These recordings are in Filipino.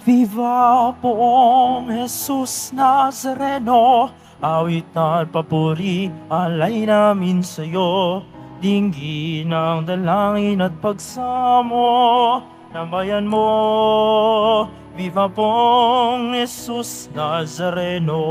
Viva poong Jesus Nazareno, awit at papuri, alay namin sa'yo. Dinggin ang dalangin at pagsamo ng bayan mo. Viva poong Jesus Nazareno.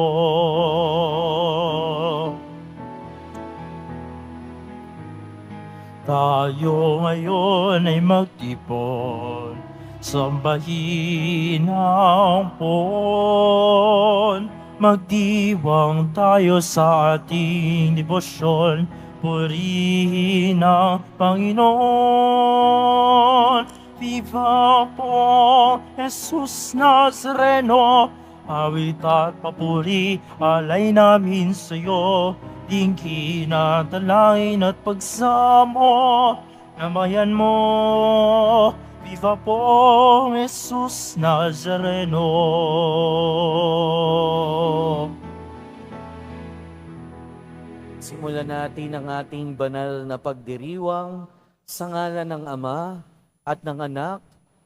Tayo ngayon ay magtipon, sambahin ang poon. Magdiwang tayo sa ating debosyon, purihin ang Panginoon. Viva po Jesus Nazareno, awit at papuri, alay namin sa'yo. Dinggin at dalangin at pagsamo ng bayan mo. Viva po Jesus Nazareno. Simulan natin ang ating banal na pagdiriwang sa ngalan ng Ama at ng Anak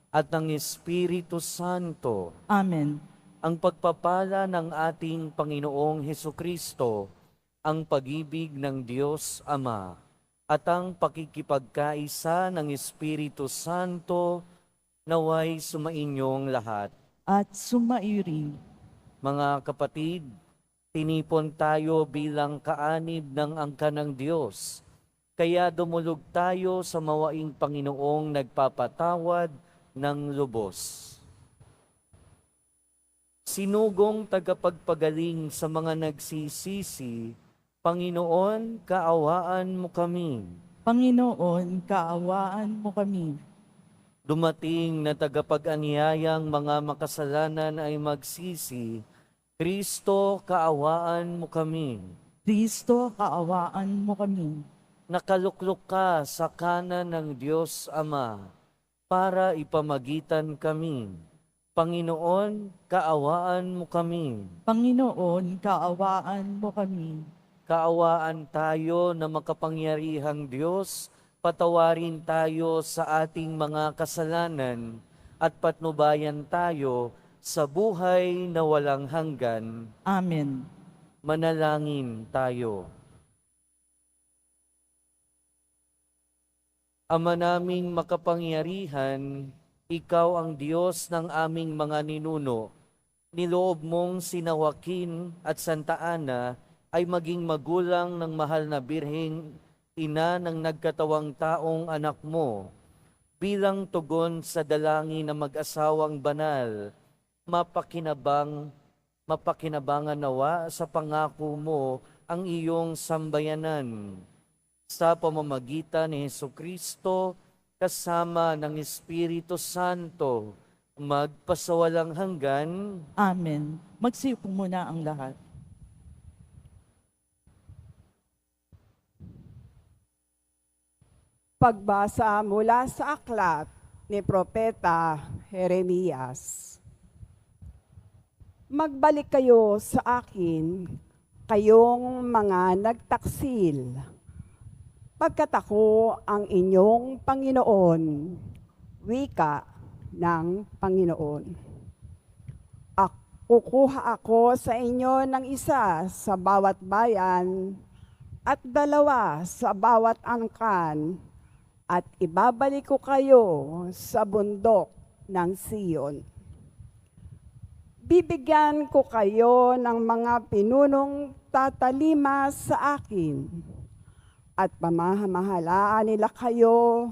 at ng Espiritu Santo. Amen. Ang pagpapala ng ating Panginoong Hesukristo, ang pag-ibig ng Diyos Ama, at ang pakikipagkaisa ng Espiritu Santo naway sumainyong lahat. At sumairin. Mga kapatid, tinipon tayo bilang kaanib ng angkan ng Diyos. Kaya dumulog tayo sa mawaing Panginoong nagpapatawad ng lubos. Sinugong tagapagpagaling sa mga nagsisisi, Panginoon, kaawaan mo kami. Panginoon, kaawaan mo kami. Dumating na tagapag-anyayang mga makasalanan ay magsisi, Kristo, kaawaan mo kami. Kristo, kaawaan mo kami. Nakaluklok ka sa kanan ng Diyos Ama para ipamagitan kami. Panginoon, kaawaan mo kami. Panginoon, kaawaan mo kami. Kaawaan tayo na makapangyarihang Diyos, patawarin tayo sa ating mga kasalanan at patnubayan tayo sa buhay na walang hanggan. Amen. Manalangin tayo. Ama naming makapangyarihan, Ikaw ang Diyos ng aming mga ninuno. Niloob mong sina Joaquin at Santa Ana ay maging magulang ng mahal na Birheng, ina ng nagkatawang taong anak mo. Bilang tugon sa dalangin ng mag-asawang banal, mapakinabangan nawa sa pangako mo ang iyong sambayanan. Sa pamamagitan ni Hesukristo, kasama ng Espiritu Santo, magpasawalang hanggan. Amen. Magsiupo muna ang lahat. Pagbasa mula sa aklat ni Propeta Jeremias. Magbalik kayo sa akin, kayong mga nagtaksil, pagkat ako ang inyong Panginoon, wika ng Panginoon. Kukuha ako sa inyo ng isa sa bawat bayan at dalawa sa bawat angkan, at ibabalik ko kayo sa bundok ng Siyon. Bibigyan ko kayo ng mga pinunong tatalima sa akin, at pamamahalaan nila kayo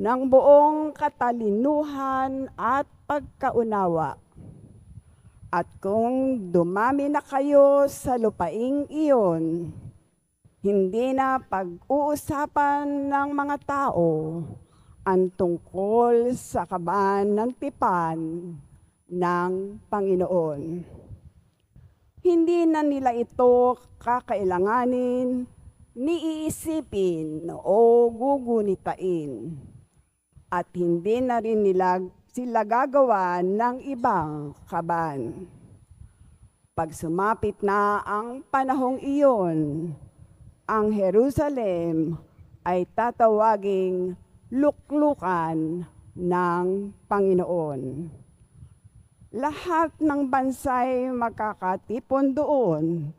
ng buong katalinuhan at pagkaunawa. At kung dumami na kayo sa lupaing iyon, hindi na pag-uusapan ng mga tao ang tungkol sa kaban ng tipan ng Panginoon. Hindi na nila ito kakailanganin, ni iisipin o gugunitain. At hindi na rin nila sila gagawa ng ibang kaban. Pag sumapit na ang panahong iyon, ang Jerusalem ay tatawaging luklukan ng Panginoon. Lahat ng bansay makakatipon doon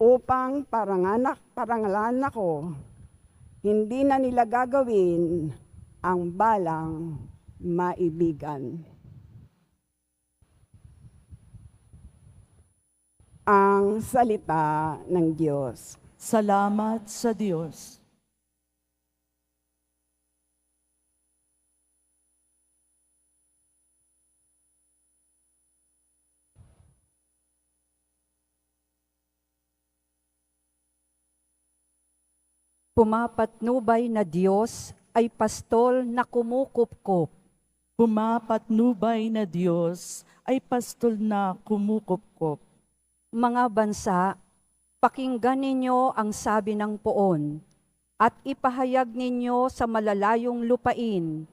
upang parangalan ako. Hindi na nila gagawin ang balang maibigan. Ang salita ng Diyos. Salamat sa Diyos. Pumapatnubay na Diyos ay pastol na kumukupkup. Pumapatnubay na Diyos ay pastol na kumukupkop. Mga bansa, pakinggan ninyo ang sabi ng poon at ipahayag ninyo sa malalayong lupain.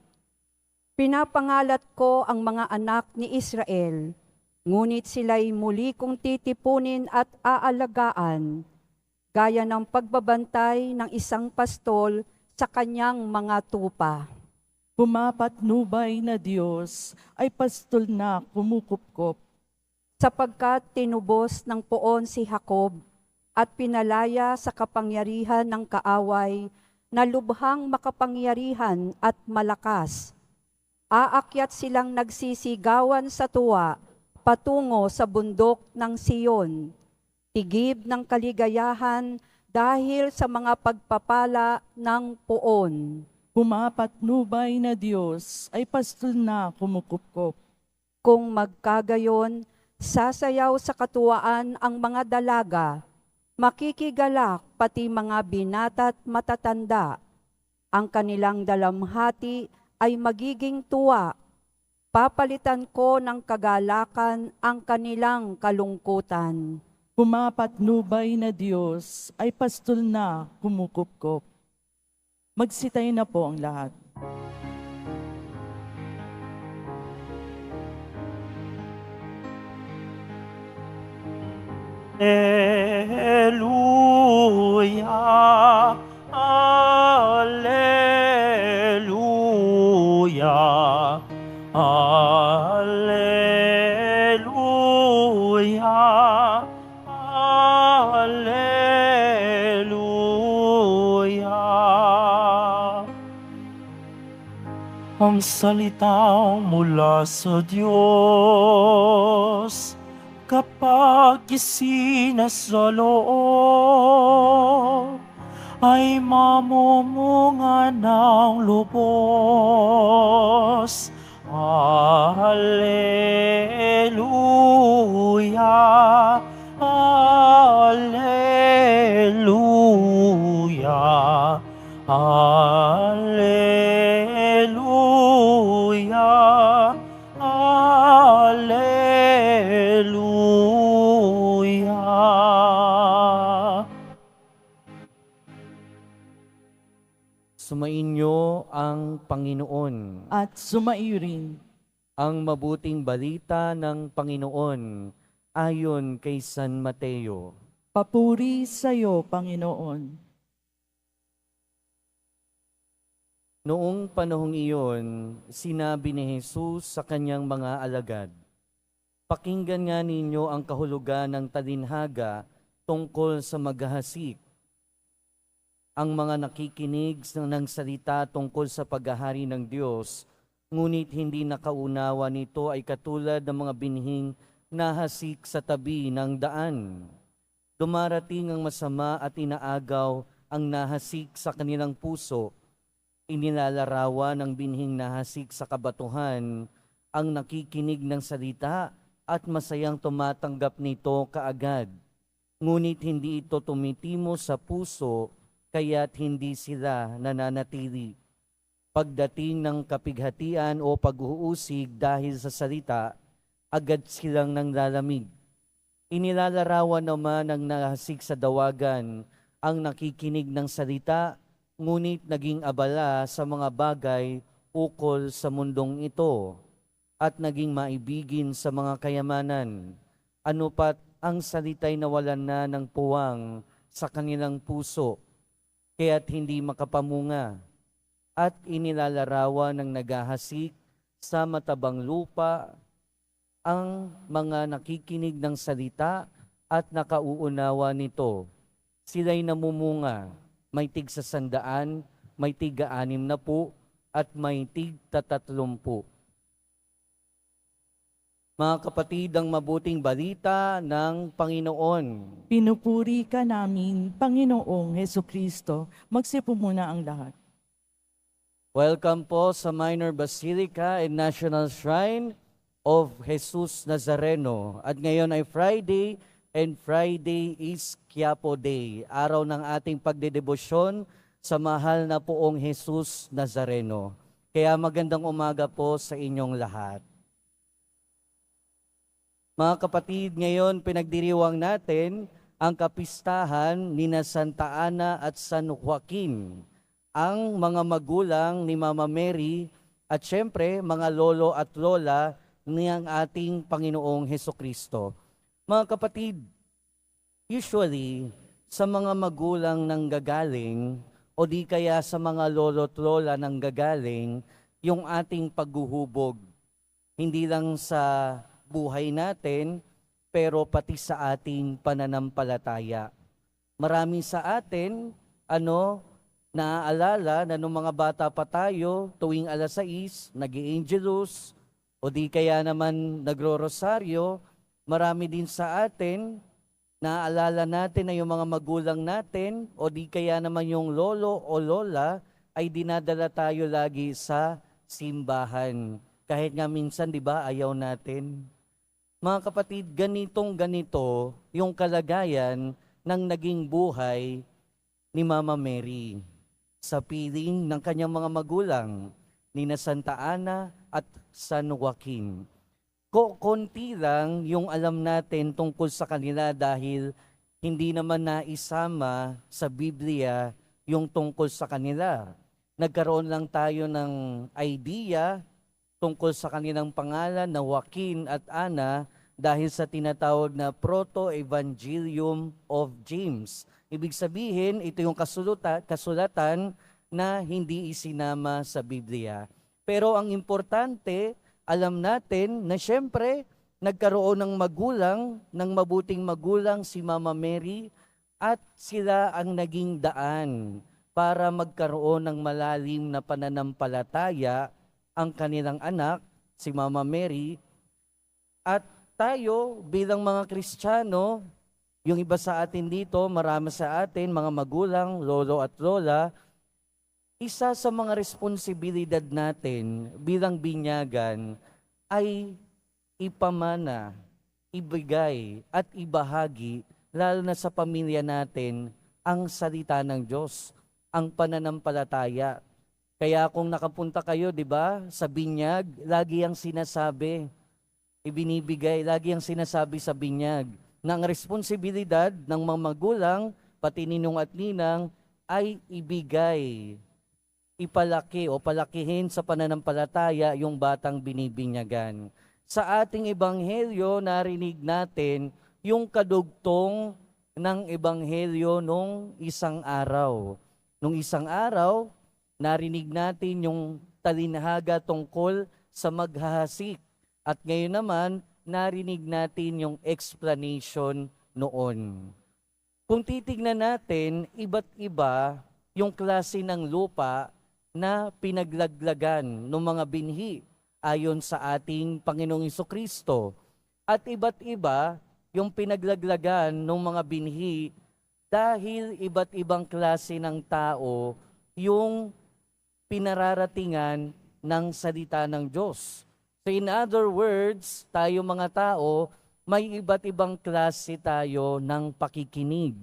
Pinapangalat ko ang mga anak ni Israel, ngunit sila'y muli kong titipunin at aalagaan, gaya ng pagbabantay ng isang pastol sa kanyang mga tupa. Pumapatnubay na Diyos ay pastol na kumukupkop. Sapagkat tinubos ng poon si Jacob at pinalaya sa kapangyarihan ng kaaway na lubhang makapangyarihan at malakas. Aakyat silang nagsisigawan sa tuwa patungo sa bundok ng Siyon. Tigib ng kaligayahan dahil sa mga pagpapala ng poon. Pumapatnubay na Diyos ay pastol na kumukupkop. Kung magkagayon, sasayaw sa katuwaan ang mga dalaga, makikigalak pati mga binata't matatanda. Ang kanilang dalamhati ay magiging tuwa. Papalitan ko ng kagalakan ang kanilang kalungkutan. Pumapatnubay na Diyos ay pastol na kumukupkop. Magsitay na po ang lahat. Alleluia, alleluia, alleluia, alleluia. Ang salita mula sa Diyos, kapag isinasaloob, ay mamumunga ng lubos. Alleluia, alleluia, alleluia, alleluia. Sumainyo ang Panginoon. At sumaiyo rin. Ang mabuting balita ng Panginoon ayon kay San Mateo. Papuri sa iyo, Panginoon. Noong panahong iyon, sinabi ni Jesus sa kanyang mga alagad, "Pakinggan nga ninyo ang kahulugan ng talinhaga tungkol sa maghahasik. Ang mga nakikinig ng salita tungkol sa paghahari ng Diyos, ngunit hindi nakaunawa nito ay katulad ng mga binhing nahasik sa tabi ng daan. Dumarating ang masama at inaagaw ang nahasik sa kanilang puso. Inilalarawan ng binhing nahasik sa kabatuhan ang nakikinig ng salita at masayang tumatanggap nito kaagad. Ngunit hindi ito tumitimo sa puso, kaya't hindi sila nananatili. Pagdating ng kapighatian o pag-uusig dahil sa salita, agad silang nanglalamig. Inilalarawan naman ng nahasik sa dawagan ang nakikinig ng salita, ngunit naging abala sa mga bagay ukol sa mundong ito at naging maibigin sa mga kayamanan. Ano pat ang salita'y nawalan na ng puwang sa kanilang puso, kaya't hindi makapamunga. At inilalarawan ng naghahasik sa matabang lupa ang mga nakikinig ng salita at nakauunawa nito. Sila'y namumunga, may tig 100, may tig 60, at may tig 30. Mga kapatid, ang mabuting balita ng Panginoon. Pinupuri ka namin, Panginoong Hesukristo. Magsipo muna ang lahat. Welcome po sa Minor Basilica and National Shrine of Jesus Nazareno. At ngayon ay Friday, and Friday is Quiapo Day, araw ng ating pagdedebosyon sa mahal na poong Jesus Nazareno. Kaya magandang umaga po sa inyong lahat. Mga kapatid, ngayon pinagdiriwang natin ang kapistahan ni Santa Ana at San Joaquin, ang mga magulang ni Mama Mary at syempre mga lolo at lola niyang ating Panginoong Hesukristo. Mga kapatid, usually sa mga magulang nang gagaling o di kaya sa mga lolo at lola nang gagaling yung ating paghuhubog. Hindi lang sa buhay natin, pero pati sa ating pananampalataya. Marami sa atin, naaalala na nung mga bata pa tayo, tuwing 6:00, nag-i-angelus, o di kaya naman nagro-rosaryo. Marami din sa atin, naaalala natin na yung mga magulang natin, o di kaya naman yung lolo o lola, ay dinadala tayo lagi sa simbahan. Kahit nga minsan, di ba, ayaw natin. Mga kapatid, ganito yung kalagayan ng naging buhay ni Mama Mary sa piling ng kanyang mga magulang, ni Santa Ana at San Joaquin. Konti lang yung alam natin tungkol sa kanila dahil hindi naman naisama sa Biblia yung tungkol sa kanila. Nagkaroon lang tayo ng idea tungkol sa kanilang pangalan na Joaquin at Ana dahil sa tinatawag na Proto-Evangelium of James. Ibig sabihin, ito yung kasulatan na hindi isinama sa Biblia. Pero ang importante, alam natin na syempre, nagkaroon ng magulang, ng mabuting magulang si Mama Mary at sila ang naging daan para magkaroon ng malalim na pananampalataya ang kanilang anak, si Mama Mary, at tayo bilang mga Kristiyano, yung iba sa atin dito, marami sa atin, mga magulang, lolo at lola, isa sa mga responsibilidad natin bilang binyagan ay ipamana, ibigay at ibahagi, lalo na sa pamilya natin, ang salita ng Diyos, ang pananampalataya. Kaya kung nakapunta kayo, di ba, sa binyag, lagi ang sinasabi, ibinibigay, lagi ang sinasabi sa binyag, na ang responsibilidad ng mga magulang, pati ninong at ninang, ay ibigay, ipalaki o palakihin sa pananampalataya yung batang binibinyagan. Sa ating ebanghelyo, narinig natin yung kadugtong ng ebanghelyo nung isang araw. Nung isang araw, narinig natin yung talinhaga tungkol sa maghahasik. At ngayon naman, narinig natin yung explanation noon. Kung titignan natin, iba't iba yung klase ng lupa na pinaglaglagan ng mga binhi ayon sa ating Panginoong Hesukristo. At iba't iba yung pinaglaglagan ng mga binhi dahil iba't ibang klase ng tao yung pinararatingan ng salita ng Diyos. So in other words, tayo mga tao, may iba't ibang klase tayo ng pakikinig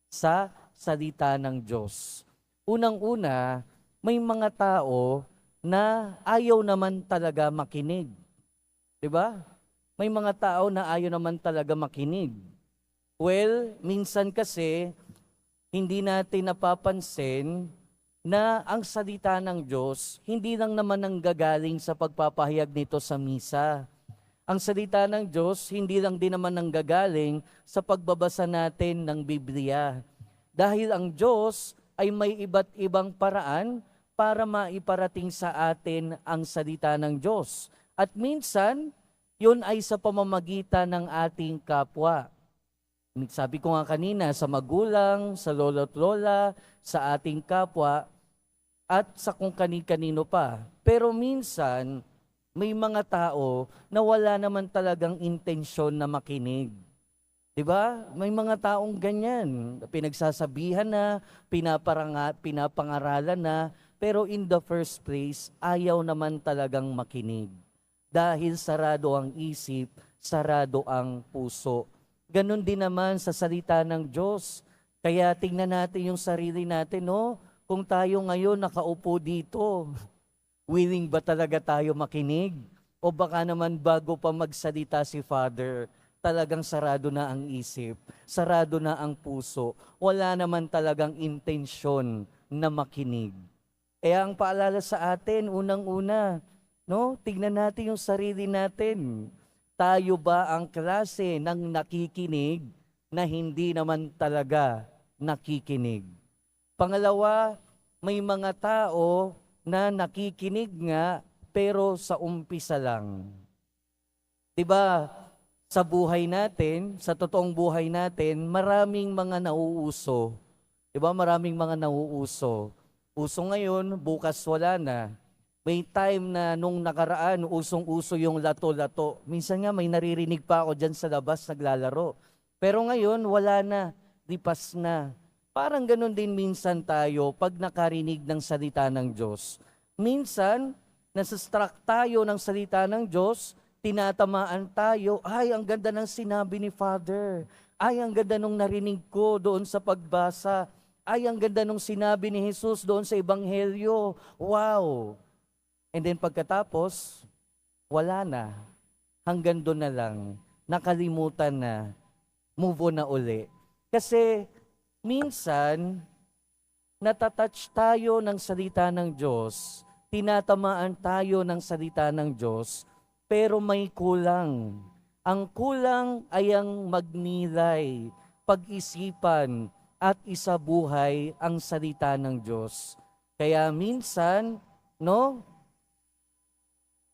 sa salita ng Diyos. Unang-una, may mga tao na ayaw naman talaga makinig. 'Di ba? May mga tao na ayaw naman talaga makinig. Well, minsan kasi hindi natin napapansin na ang salita ng Diyos, hindi lang naman nanggagaling sa pagpapahayag nito sa misa. Ang salita ng Diyos, hindi lang din naman nanggagaling sa pagbabasa natin ng Biblia. Dahil ang Diyos ay may iba't ibang paraan para maiparating sa atin ang salita ng Diyos. At minsan, yun ay sa pamamagitan ng ating kapwa. Sabi ko nga kanina, sa magulang, sa lolo't lola, sa ating kapwa, at sa kung kani-kanino pa. Pero minsan, may mga tao na wala naman talagang intensyon na makinig. 'Di ba? May mga taong ganyan. Pinagsasabihan na, pinapangaralan na, pero in the first place, ayaw naman talagang makinig. Dahil sarado ang isip, sarado ang puso. Ganon din naman sa salita ng Diyos. Kaya tingnan natin yung sarili natin, no? Kung tayo ngayon nakaupo dito, willing ba talaga tayo makinig? O baka naman bago pa magsalita si Father, talagang sarado na ang isip, sarado na ang puso, wala naman talagang intensyon na makinig. Kaya ang paalala sa atin, unang-una, no? Tignan natin yung sarili natin. Tayo ba ang klase ng nakikinig na hindi naman talaga nakikinig? Pangalawa, may mga tao na nakikinig nga pero sa umpisa lang. 'Di ba? Sa buhay natin, sa totoong buhay natin, maraming mga nauuso. 'Di ba? Maraming mga nauuso. Uso ngayon, bukas wala na. May time na nung nakaraan, usong-uso yung lato-lato. Minsan nga may naririnig pa ako dyan sa labas naglalaro. Pero ngayon, wala na. Lipas na. Parang ganun din minsan tayo pag nakarinig ng salita ng Diyos. Minsan, nasa-struck tayo ng salita ng Diyos, tinatamaan tayo, ay, ang ganda ng sinabi ni Father. Ay, ang ganda nung narinig ko doon sa pagbasa. Ay, ang ganda nung sinabi ni Jesus doon sa Ebanghelyo. Wow! And then pagkatapos, wala na. Hanggang doon na lang. Nakalimutan na. Move on na uli. Kasi minsan, natatouch tayo ng salita ng Diyos, tinatamaan tayo ng salita ng Diyos, pero may kulang. Ang kulang ay ang magnilay, pag-isipan, at isabuhay ang salita ng Diyos. Kaya minsan, no,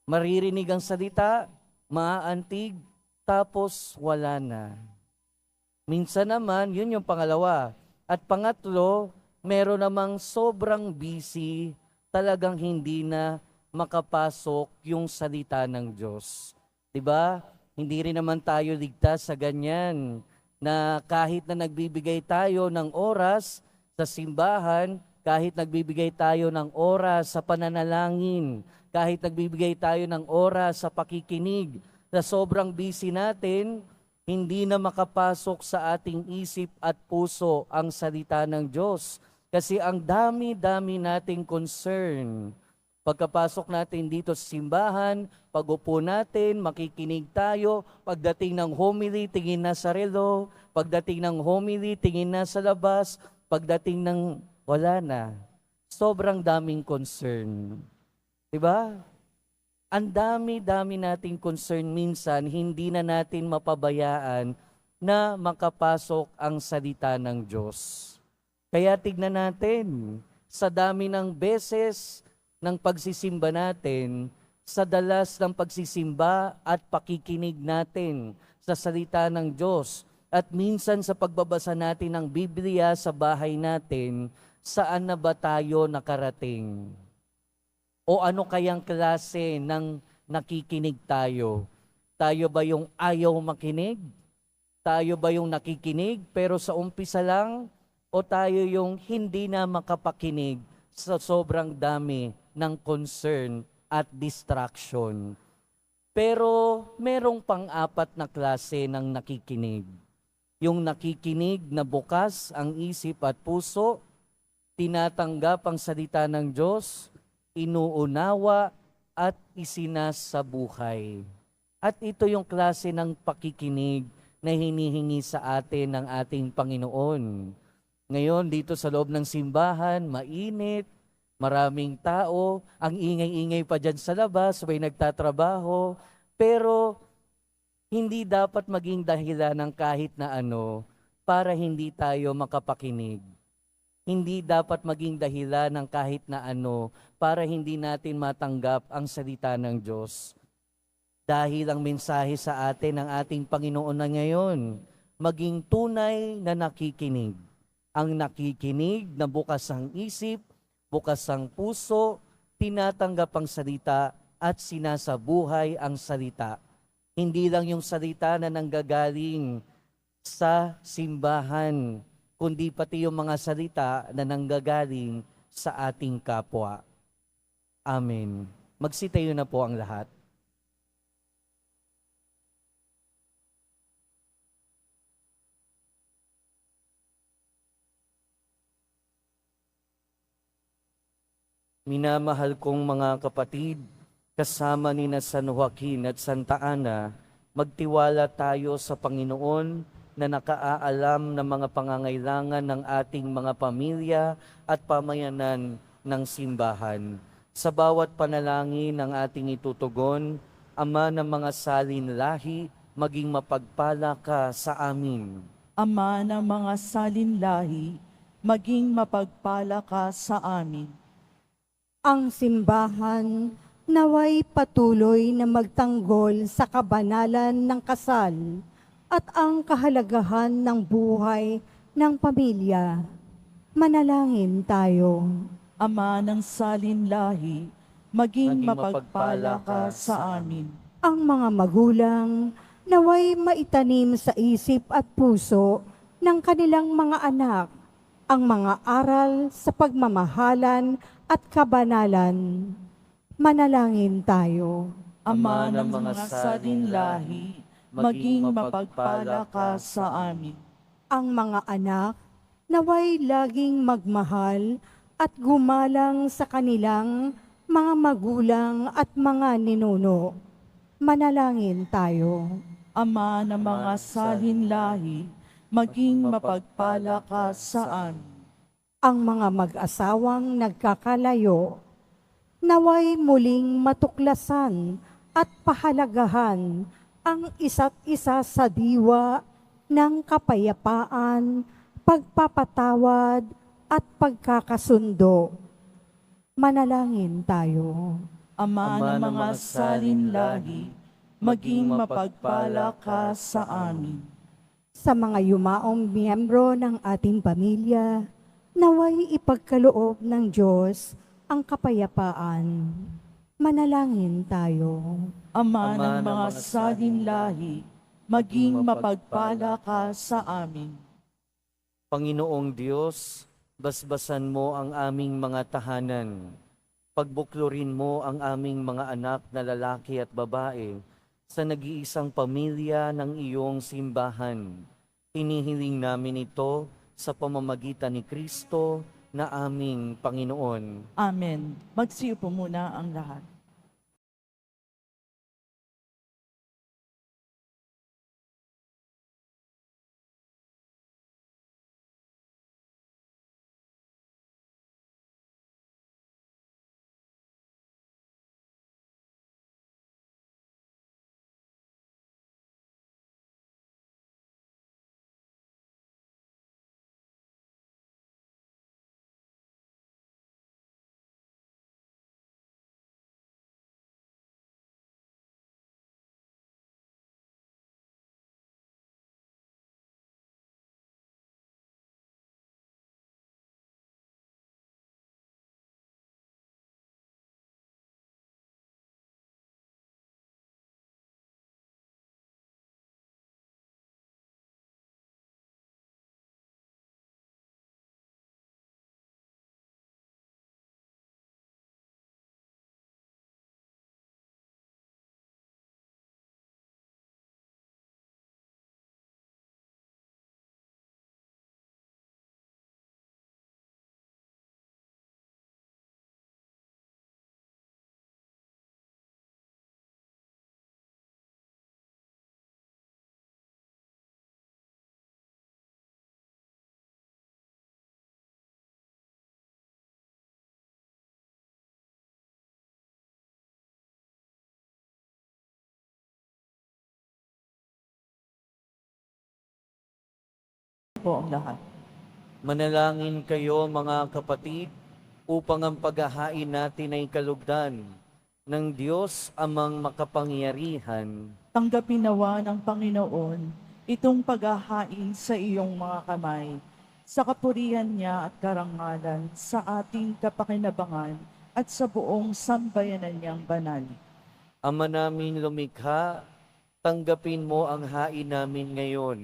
maririnig ang salita, maaantig, tapos wala na. Minsan naman, yun yung pangalawa. At pangatlo, meron namang sobrang busy, talagang hindi na makapasok yung salita ng Diyos. 'Di ba? Hindi rin naman tayo ligtas sa ganyan, na kahit na nagbibigay tayo ng oras sa simbahan, kahit nagbibigay tayo ng oras sa pananalangin, kahit nagbibigay tayo ng oras sa pakikinig, na sobrang busy natin, hindi na makapasok sa ating isip at puso ang salita ng Diyos. Kasi ang dami-dami nating concern. Pagkapasok natin dito sa simbahan, pag-upo natin, makikinig tayo, pagdating ng homily, tingin na sa relo, pagdating ng homily, tingin na sa labas, pagdating ng wala na. Sobrang daming concern. Diba? Ang dami-dami nating concern minsan, hindi na natin mapabayaan na makapasok ang salita ng Diyos. Kaya tignan natin, sa dami ng beses ng pagsisimba natin, sa dalas ng pagsisimba at pakikinig natin sa salita ng Diyos, at minsan sa pagbabasa natin ng Biblia sa bahay natin, saan na ba tayo nakarating? O ano kayang klase ng nakikinig tayo? Tayo ba yung ayaw makinig? Tayo ba yung nakikinig pero sa umpisa lang? O tayo yung hindi na makapakinig sa sobrang dami ng concern at distraction? Pero merong pang-apat na klase ng nakikinig. Yung nakikinig na bukas ang isip at puso, tinatanggap ang salita ng Diyos, inuunawa at isinasabuhay. At ito yung klase ng pakikinig na hinihingi sa atin ng ating Panginoon. Ngayon, dito sa loob ng simbahan, mainit, maraming tao, ang ingay-ingay pa dyan sa labas, may nagtatrabaho, pero hindi dapat maging dahilan ng kahit na ano para hindi tayo makapakinig. Hindi dapat maging dahilan ng kahit na ano para hindi natin matanggap ang salita ng Diyos. Dahil ang mensahe sa atin ng ating Panginoon na ngayon, maging tunay na nakikinig. Ang nakikinig na bukas ang isip, bukas ang puso, tinatanggap ang salita at sinasabuhay ang salita. Hindi lang yung salita na nanggagaling sa simbahan, kundi pati yung mga salita na nanggagaling sa ating kapwa. Amen. Magsitayo na po ang lahat. Minamahal kong mga kapatid, kasama ni na San Joaquin at Santa Ana, magtiwala tayo sa Panginoon na nakaaalam ng mga pangangailangan ng ating mga pamilya at pamayanan ng simbahan. Sa bawat panalangin ng ating itutugon, Ama ng mga salin lahi, maging mapagpala ka sa amin. Ama ng mga salinlahi, maging mapagpala ka sa amin. Ang simbahan naway patuloy na magtanggol sa kabanalan ng kasal at ang kahalagahan ng buhay ng pamilya. Manalangin tayo. Ama ng salinlahi, maging mapagpala ka sa amin. Ang mga magulang naway maitanim sa isip at puso ng kanilang mga anak ang mga aral sa pagmamahalan at kabanalan. Manalangin tayo. Ama ng mga salinlahi, maging mapagpala ka sa amin. Ang mga anak naway laging magmahal at gumalang sa kanilang mga magulang at mga ninuno. Manalangin tayo. Ama ng mga salinlahi, maging mapagpala ka sa amin. Ang mga mag-asawang nagkakalayo, naway muling matuklasan at pahalagahan ang isa't isa sa diwa ng kapayapaan, pagpapatawad at pagkakasundo. Manalangin tayo. Ama ng mga salinlahi, maging mapagpala ka sa amin. Sa mga yumaong miyembro ng ating pamilya, naway ipagkaloob ng Diyos ang kapayapaan. Manalangin tayo. Ama ng mga salinlahi, maging mapagpala ka sa amin. Panginoong Diyos, basbasan mo ang aming mga tahanan. Pagbuklurin mo ang aming mga anak na lalaki at babae sa nag-iisang pamilya ng iyong simbahan. Hinihiling namin ito sa pamamagitan ni Kristo na aming Panginoon. Amen. Magsiupo muna ang lahat. Po ang lahat. Manalangin kayo mga kapatid upang ang paghahain natin ay kalugdan ng Diyos amang makapangyarihan, Tanggapin nawa ng Panginoon itong paghahain sa iyong mga kamay, sa kapurihan niya at karangalan, sa ating kapakinabangan at sa buong sambayanan niyang banal. Ama namin lumikha, tanggapin mo ang hain namin ngayon,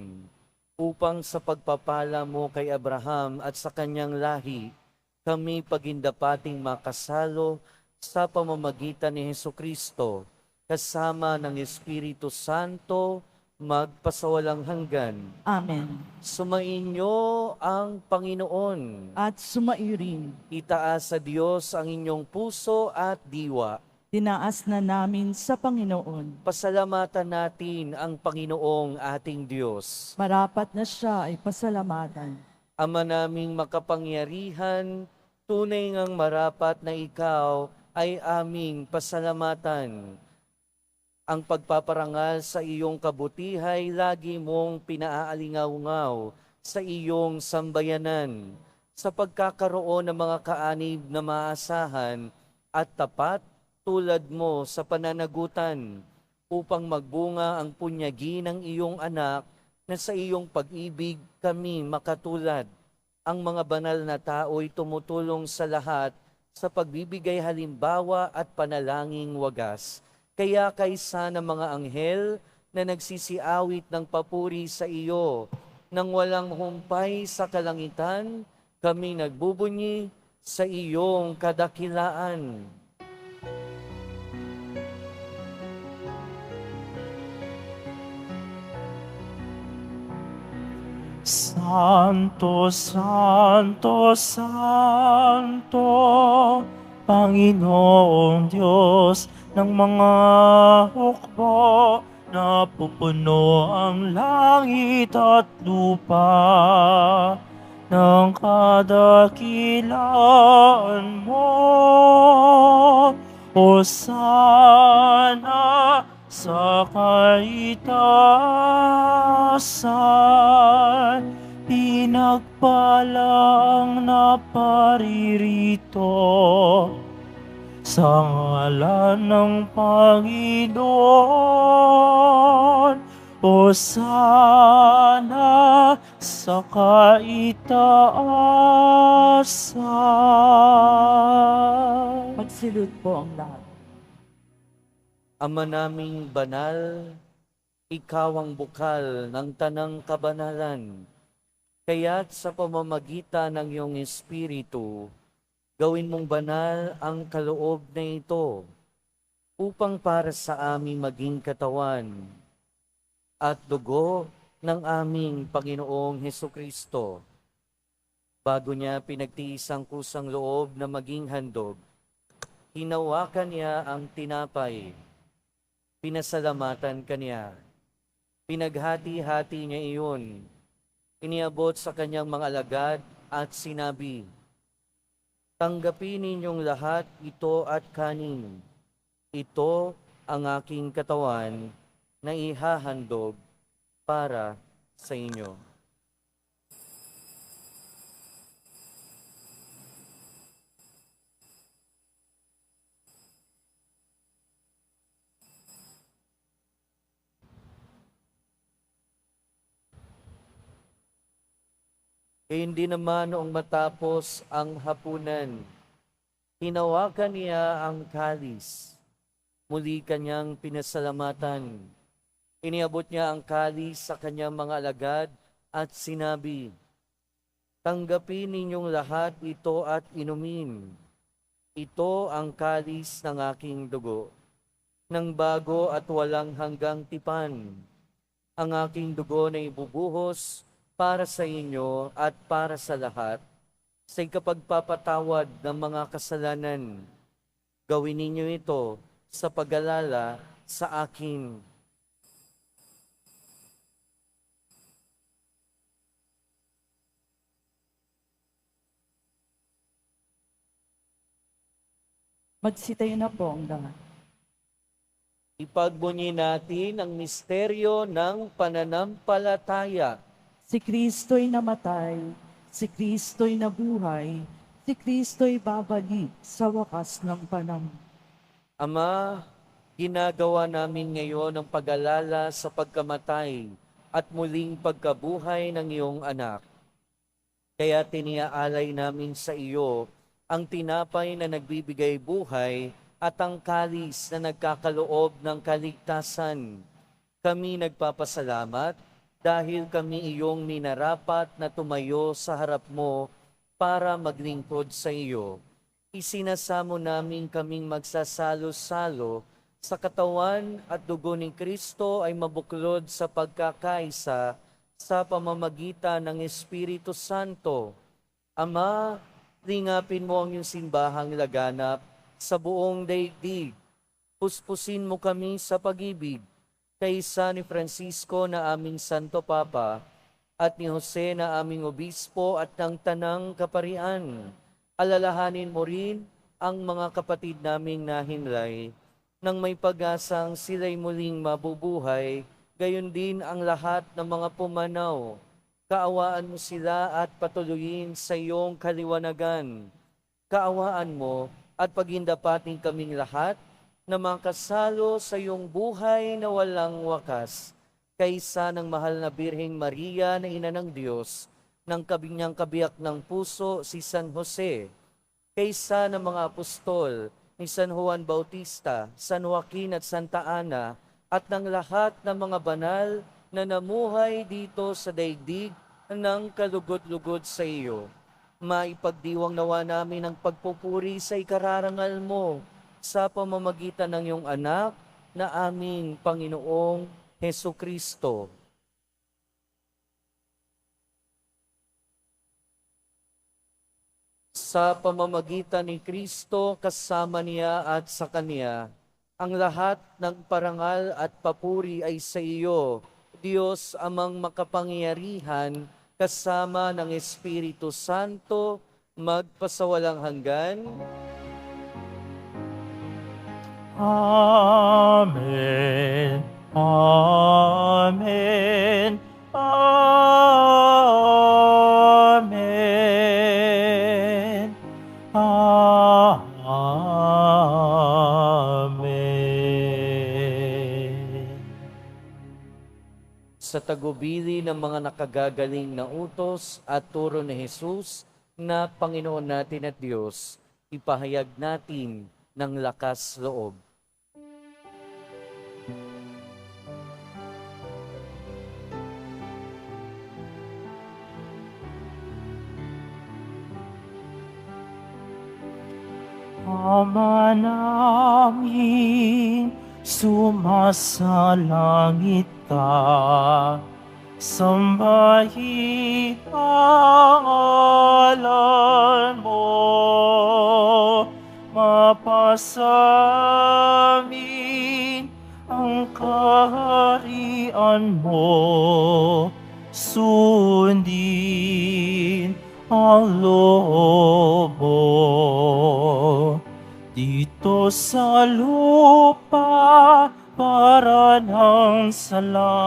upang sa pagpapala mo kay Abraham at sa kanyang lahi, kami pagindapating makasalo sa pamamagitan ni Hesukristo, kasama ng Espiritu Santo, magpasawalang hanggan. Amen. Sumainyo ang Panginoon. At sumairin, Itaas sa Diyos ang inyong puso at diwa. tinaas na namin sa Panginoon. Pasalamatan natin ang Panginoong ating Diyos. Marapat na siya ay pasalamatan. Ama naming makapangyarihan, tunay ngang marapat na ikaw ay aming pasalamatan. Ang pagpaparangal sa iyong kabutihay lagi mong pinaalingaw-ngaw sa iyong sambayanan, sa pagkakaroon ng mga kaanib na maasahan at tapat tulad mo sa pananagutan, upang magbunga ang punyagi ng iyong anak na sa iyong pag-ibig kami makatulad. Ang mga banal na tao'y tumutulong sa lahat sa pagbibigay halimbawa at panalangin wagas. Kaya kaysa ng mga anghel na nagsisiawit ng papuri sa iyo, nang walang humpay sa kalangitan, kami nagbubunyi sa iyong kadakilaan. Santo, Santo, Santo, Panginoong Diyos ng mga hukbo, napupuno ang langit at lupa ng kadakilaan mo. Hosana sa kaitaasan, pinagpala ang naparirito sa ngalan ng Panginoon. Hosana sa kaitaasan. Magsilod po ang lahat. Ama naming banal, ikaw ang bukal ng tanang kabanalan. Kaya't sa pamamagitan ng iyong Espiritu, gawin mong banal ang kaloob na ito, upang para sa aming maging katawan at dugo ng aming Panginoong Hesukristo. Bago niya pinagtiis ang kusang loob na maging handog, hinawakan niya ang tinapay, pinasalamatan kaniya, pinaghati-hati niya iyon, iniabot sa kanyang mga alagad at sinabi, "Tanggapin ninyong lahat ito at kanin. Ito ang aking katawan na ihahandog para sa inyo." Hindi naman noong matapos ang hapunan, hinawakan niya ang kalis. Muli kanyang pinasalamatan. Iniabot niya ang kalis sa kanyang mga alagad at sinabi, "Tanggapin ninyong lahat ito at inumin. Ito ang kalis ng aking dugo, ng bago at walang hanggang tipan. Ang aking dugo na ibubuhos para sa inyo at para sa lahat, sa ikapagpapatawad ng mga kasalanan. Gawin ninyo ito sa pag-alala sa akin." Magsitayo na po ang lahat. Ipagbunyi natin ang misteryo ng pananampalataya. Si Kristo'y namatay, si Kristo'y nabuhay, si Kristo'y babalik sa wakas ng panahon. Ama, ginagawa namin ngayon ang pag-alala sa pagkamatay at muling pagkabuhay ng iyong anak. Kaya tiniaalay namin sa iyo ang tinapay na nagbibigay buhay at ang kalis na nagkakaloob ng kaligtasan. Kami nagpapasalamat dahil kami iyong minarapat na tumayo sa harap mo para maglingkod sa iyo. Isinasamo namin kaming magsasalo-salo sa katawan at dugo ni Kristo ay mabuklod sa pagkakaisa sa pamamagitan ng Espiritu Santo. Ama, lingapin mo ang iyong simbahang laganap sa buong daigdig. Puspusin mo kami sa pag-ibig kaysa ni Francisco na aming Santo Papa at ni Jose na aming Obispo at ng Tanang Kaparian. Alalahanin mo rin ang mga kapatid naming nahinlay nang may pag-asang sila'y muling mabubuhay, gayon din ang lahat ng mga pumanaw. Kaawaan mo sila at patuloyin sa iyong kaliwanagan. Kaawaan mo at pagindapating kaming lahat na makasalo sa iyong buhay na walang wakas, kaysa ng mahal na Birheng Maria na Ina ng Diyos, ng kabinyang kabiyak ng puso si San Jose, kaysa ng mga apostol ni San Juan Bautista, San Joaquin at Santa Ana, at ng lahat ng mga banal na namuhay dito sa daigdig ng kalugod-lugod sa iyo. Maipagdiwang nawa namin ang pagpupuri sa ikararangal mo sa pamamagitan ng iyong anak na aming Panginoong Hesukristo. Sa pamamagitan ni Kristo, kasama niya at sa Kanya, ang lahat ng parangal at papuri ay sa iyo, Diyos amang makapangyarihan, kasama ng Espiritu Santo, magpasawalang hanggan. Amen. Amen. Amen. Amen. Sa tagubili ng mga nakagagaling na utos at turo ni Jesus na Panginoon natin at Diyos, ipahayag natin ng lakas loob. Ama namin, sumasalangit ka, sambahin ang ngalan mo, mapasamin ang kaharian mo, sundin ang loob mo. Dito sa lupa para nang sa langit.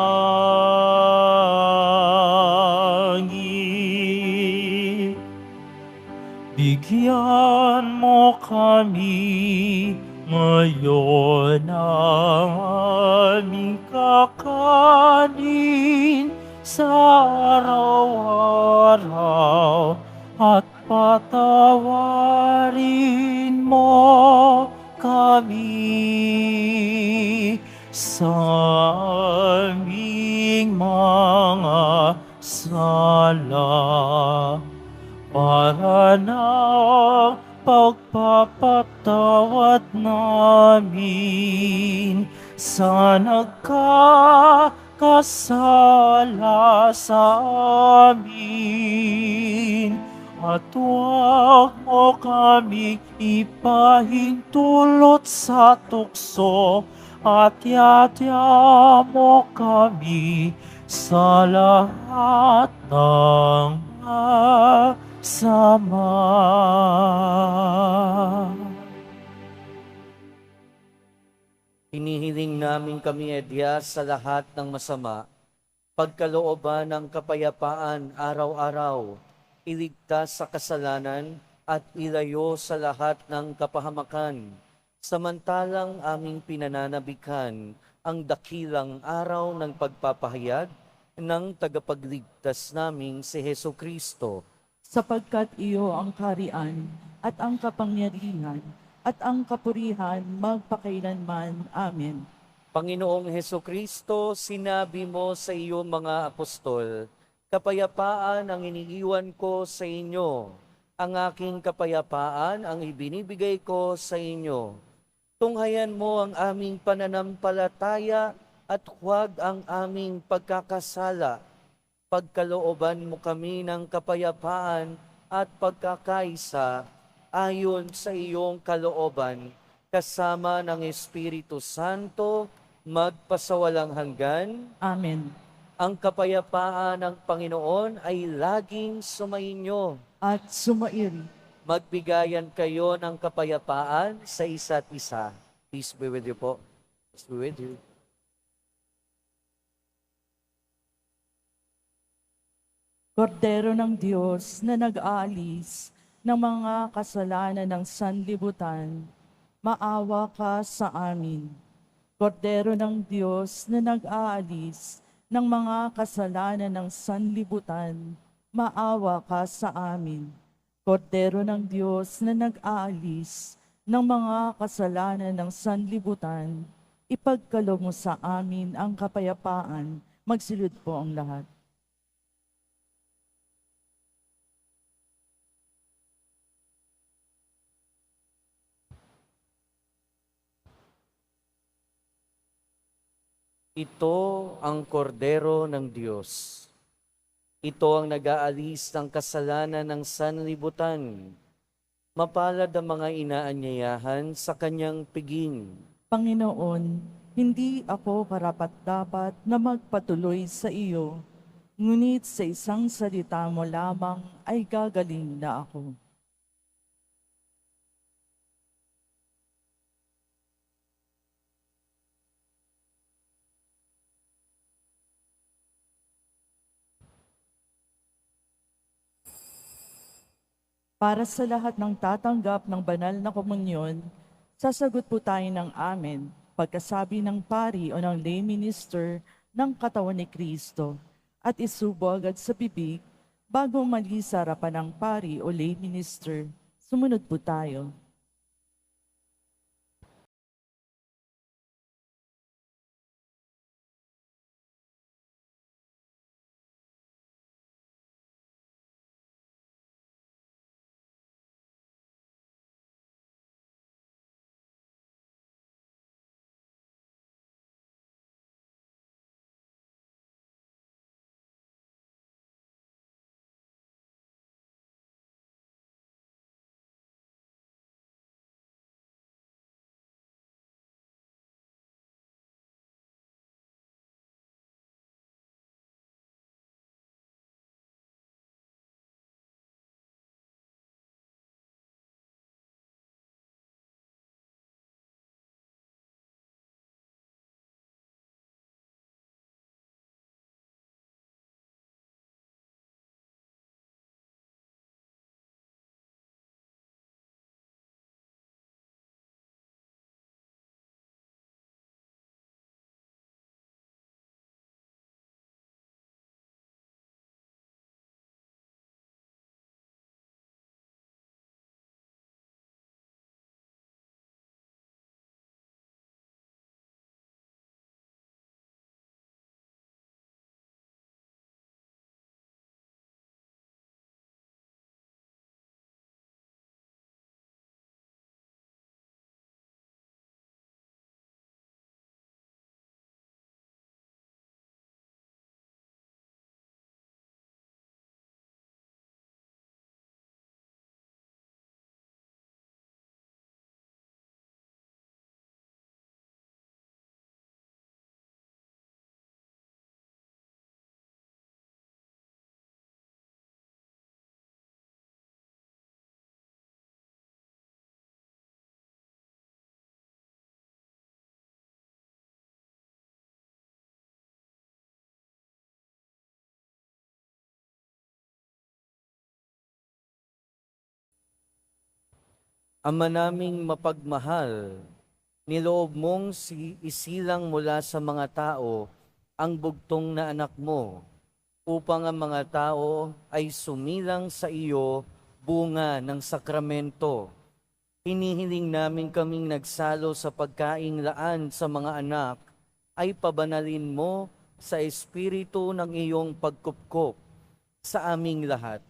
Bigyan mo kami ngayon ng aming kakanin sa araw-araw at patawarin mo kami sa aming mga sala para ng pagpapatawad namin sa nagkakasala sa amin. At huwag mo kami ipahintulot sa tukso at yadya mo kami sa lahat ng sama. Hinihiling namin kami, Edya, sa lahat ng masama, pagkalooban ng kapayapaan araw-araw, iligtas sa kasalanan at ilayo sa lahat ng kapahamakan, Samantalang aming pinananabikan ang dakilang araw ng pagpapahayag ng tagapagligtas naming si Heso Kristo. Sapagkat iyo ang kaharian at ang kapangyarihan at ang kapurihan magpakailanman. Amen. Panginoong Heso Kristo, sinabi mo sa iyong mga apostol, kapayapaan ang iniiwan ko sa inyo, ang aking kapayapaan ang ibinibigay ko sa inyo. Tunghayan mo ang aming pananampalataya at huwag ang aming pagkakasala. Pagkalooban mo kami ng kapayapaan at pagkakaisa ayon sa iyong kalooban, kasama ng Espiritu Santo, magpasawalang hanggan. Amen. Ang kapayapaan ng Panginoon ay laging sumainyo. At sumairi. Magbigayan kayo ng kapayapaan sa isa't isa. Peace be with you po. Peace be with you. Kordero ng Diyos na nag-aalis ng mga kasalanan ng sanlibutan, maawa ka sa amin. Kordero ng Diyos na nag-aalis ng mga kasalanan ng sanlibutan, maawa ka sa amin. Kordero ng Diyos na nag-aalis ng mga kasalanan ng sanlibutan, ipagkaloob mo sa amin ang kapayapaan. Magsilid po ang lahat. Ito ang kordero ng Diyos. Ito ang nag-aalis ng kasalanan ng sanlibutan. Mapalad ang mga inaanyayahan sa kanyang piging. Panginoon, hindi ako karapat-dapat na magpatuloy sa iyo, ngunit sa isang salita mo lamang ay gagaling na ako. Para sa lahat ng tatanggap ng banal na komunyon, sasagot po tayo ng amen pagkasabi ng pari o ng lay minister ng katawan ni Kristo at isubo agad sa bibig bago mali sa harapan ng pari o lay minister. Sumunod po tayo. Ama naming mapagmahal, Niloob mong isilang mula sa mga tao ang bugtong na anak mo, upang ang mga tao ay sumilang sa iyo bunga ng sakramento. Hinihiling namin kaming nagsalo sa pagkaing laan sa mga anak, ay pabanalin mo sa espiritu ng iyong pagkupkop sa aming lahat.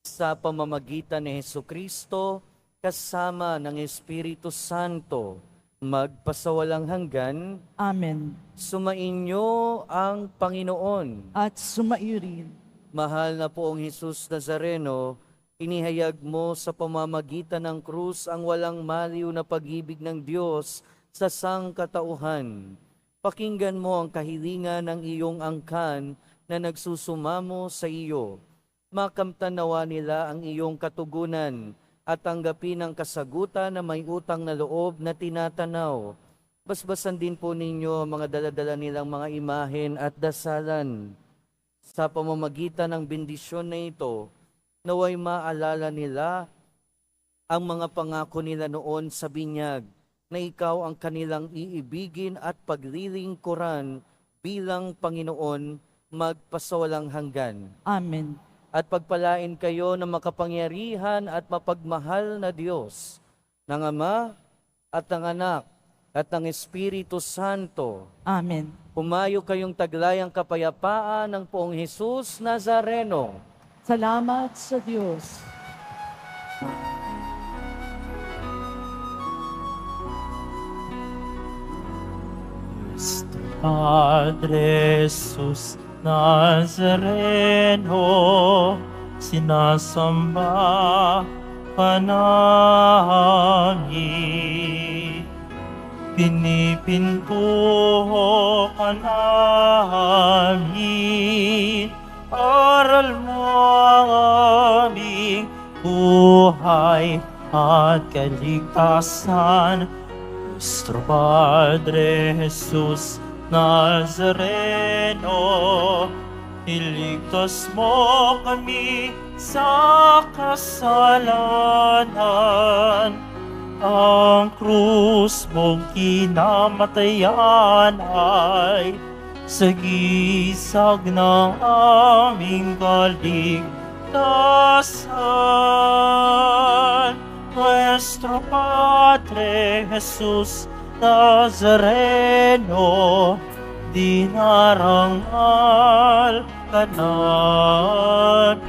Sa pamamagitan ni Hesukristo, kasama ng Espiritu Santo, magpasawalang hanggan. Amen. Sumainyo ang Panginoon. At sumaiyo rin. Mahal na poong Hesus Nazareno, inihayag mo sa pamamagitan ng krus ang walang maliw na pag-ibig ng Diyos sa sangkatauhan. Pakinggan mo ang kahilingan ng iyong angkan na nagsusumamo sa iyo. Makamtan nawa nila ang iyong katugunan at tanggapin ang kasagutan na may utang na loob na tinatanaw. Basbasan din po ninyo ang mga daladala nilang mga imahen at dasalan. Sa pamamagitan ng bendisyon na ito, naway maalala nila ang mga pangako nila noon sa binyag, na ikaw ang kanilang iibigin at paglilingkuran bilang Panginoon magpasawalang hanggan. Amen. At pagpalain kayo ng makapangyarihan at mapagmahal na Diyos, ng Ama at ng Anak at ng Espiritu Santo. Amen. Humayo kayong taglayang kapayapaan ng poong Hesus Nazareno. Salamat sa Diyos. Padre Jesus Nazareno, sinasamba ka namin. Pinipintuho ka namin, aral mo ang aming buhay at kaligtasan. Nuestro Padre Jesus Nazareno, iligtas mo kami sa kasalanan. Ang krus mong kinamatayan ay sagisag ng aming kaligtasan. Nuestro Padre Jesus Nazareno, dinarangal ka namin.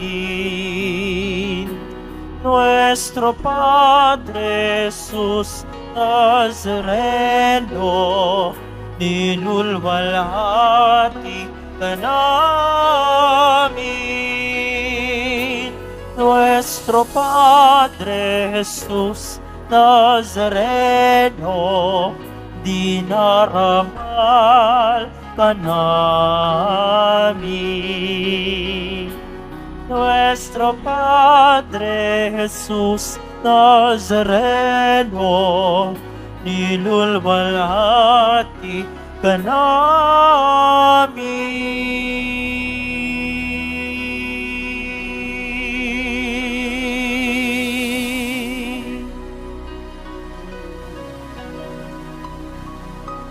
Nuestro Padre Jesus Nazareno, ninulwalhati ka namin. Nuestro Padre Jesus Nazareno, dinarangal ka namin. Nuestro Padre Jesus Nazareno, nilulwalhati ka namin.